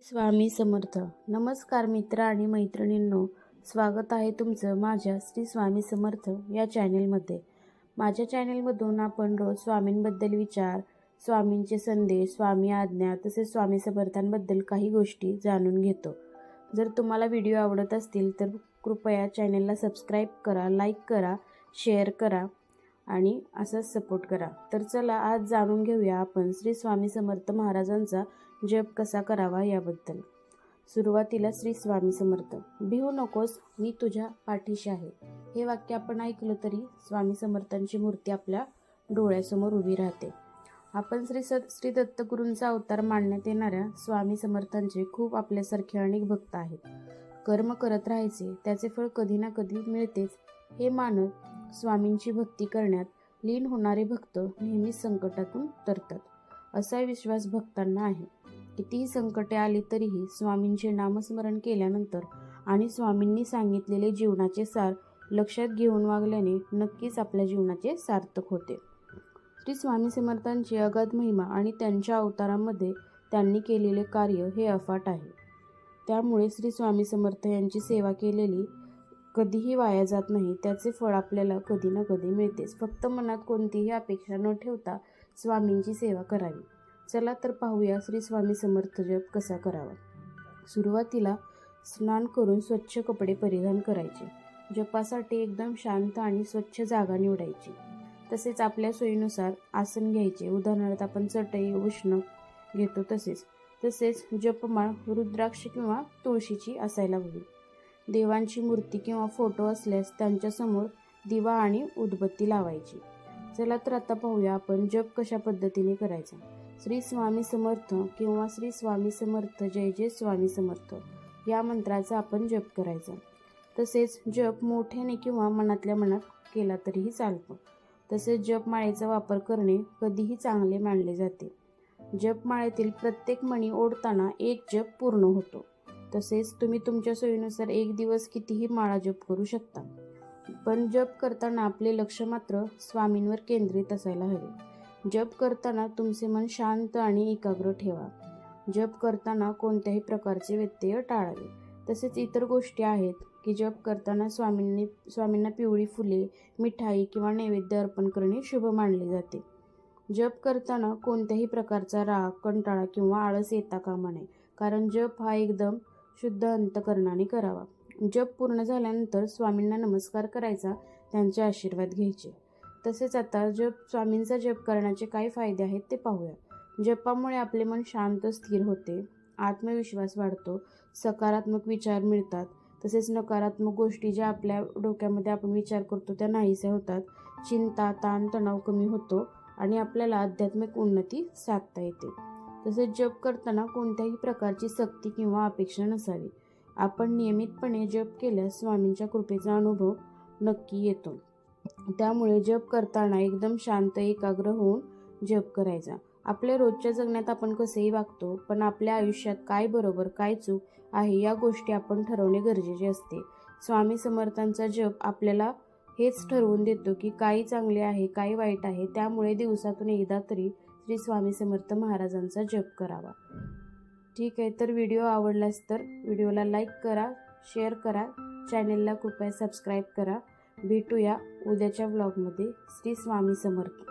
स्वामी समर्थ. नमस्कार मित्र आणि मैत्रिणींनो, स्वागत आहे तुमचं माझ्या श्री स्वामी समर्थ या चॅनेलमध्ये. माझ्या चॅनेलमधून आपण रोज स्वामींबद्दल विचार, स्वामींचे संदेश, स्वामी आज्ञा तसेच स्वामी समर्थांबद्दल काही गोष्टी जाणून घेतो. जर तुम्हाला व्हिडिओ आवडत असतील तर कृपया चॅनेलला सबस्क्राईब करा, लाईक करा, शेअर करा आणि असाच सपोर्ट करा. तर चला आज जाणून घेऊया आपण श्री स्वामी समर्थ महाराजांचा जप कसा करावा याबद्दल. सुरुवातीला श्री स्वामी समर्थ. भिवू नकोस, मी तुझ्या पाठीशी आहे. हे वाक्य आपण ऐकलं तरी स्वामी समर्थांची मूर्ती आपल्या डोळ्यासमोर उभी राहते. आपण श्री दत्तगुरूंचा अवतार मानण्यात येणाऱ्या स्वामी समर्थांचे खूप आपल्यासारखे अनेक भक्त आहेत. कर्म करत राहायचे, त्याचे फळ कधी ना कधी मिळतेच हे मानत स्वामींची भक्ती करण्यात लीन होणारे भक्त नेहमीच संकटातून तरतात असा विश्वास भक्तांना आहे. कितीही संकटे आली तरीही स्वामींचे नामस्मरण केल्यानंतर आणि स्वामींनी सांगितलेले जीवनाचे सार लक्षात घेऊन वागल्याने नक्कीच आपल्या जीवनाचे सार्थक होते. श्री स्वामी समर्थांची अगाध महिमा आणि त्यांच्या अवतारामध्ये त्यांनी केलेले कार्य हे अफाट आहे. त्यामुळे श्री स्वामी समर्थ यांची सेवा केलेली कधीही वाया जात नाही. त्याचे फळ आपल्याला कधी ना कधी मिळतेच. फक्त मनात कोणतीही अपेक्षा न ठेवता स्वामींची सेवा करावी. चला तर पाहूया श्री स्वामी समर्थ जप कसा करावा. सुरुवातीला स्नान करून स्वच्छ कपडे परिधान करायचे. जपासाठी एकदम शांत आणि स्वच्छ जागा निवडायची. तसेच आपल्या सोयीनुसार आसन घ्यायचे. उदाहरणार्थ आपण चटई, उष्ण घेतो तसेच जपमाळ रुद्राक्ष किंवा तुळशीची असायला हवी. देवांची मूर्ती किंवा फोटो असल्यास त्यांच्यासमोर दिवा आणि उदबत्ती लावायची. चला तर आता पाहूया आपण जप कशा पद्धतीने करायचा. श्री स्वामी समर्थ किंवा श्री स्वामी समर्थ जय जय स्वामी समर्थ या मंत्राचा आपण जप करायचा. तसेच जप मोठ्याने किंवा मनातल्या मनात केला तरीही चालतो. तसेच जपमाळेचा वापर करणे कधीही चांगले मानले जाते. जपमाळेतील प्रत्येक मणी ओढताना एक जप पूर्ण होतो. तसेच तुम्ही तुमच्या सोयीनुसार एक दिवस कितीही माळा जप करू शकता. पण जप करताना आपले लक्ष मात्र स्वामींवर केंद्रित असायला हवे. जप करताना तुमचे मन शांत आणि एकाग्र ठेवा. जप करताना कोणत्याही प्रकारचे व्यत्यय टाळावे. तसेच इतर गोष्टी आहेत की जप करताना स्वामींना पिवळी फुले, मिठाई किंवा नैवेद्य अर्पण करणे शुभ मानले जाते. जप करताना कोणत्याही प्रकारचा राग, कंटाळा किंवा आळस येता कामा नये. कारण जप हा एकदम शुद्ध अंतकरणाने करावा. जप पूर्ण झाल्यानंतर स्वामींना नमस्कार करायचा, त्यांचे आशीर्वाद घ्यायचे. तसेच आता स्वामींचा जप करण्याचे काय फायदे आहेत ते पाहूया. जपामुळे आपले मन शांत स्थिर होते, आत्मविश्वास वाढतो, सकारात्मक विचार मिळतात. तसेच नकारात्मक गोष्टी ज्या आपल्या डोक्यामध्ये आपण विचार करतो त्या नाहीशा होतात. चिंता, ताण, तणाव कमी होतो आणि आपल्याला आध्यात्मिक उन्नती साधता येते. तसेच जप करताना कोणत्याही प्रकारची सक्ती किंवा अपेक्षा नसावी. आपण नियमितपणे जप केल्यास स्वामींच्या कृपेचा अनुभव नक्की येतो. त्यामुळे जप करताना एकदम शांत, एकाग्र होऊन जप करायचा. आपल्या रोजच्या जगण्यात आपण कसेही वागतो, पण आपल्या आयुष्यात काय बरोबर काय चूक आहे या गोष्टी आपण ठरवणे गरजेचे असते. स्वामी समर्थांचा जप आपल्याला हेच ठरवून देतो की काय चांगले आहे, काय वाईट आहे. त्यामुळे दिवसातून एकदा तरी श्री स्वामी समर्थ महाराजांचा जप करावा. ठीक आहे, तर व्हिडिओ आवडलास तर व्हिडिओला लाईक करा, शेअर करा, चॅनेलला कृपया सबस्क्राईब करा. भेटूया उद्याच्या व्लॉगमध्ये. श्री स्वामी समर्थ.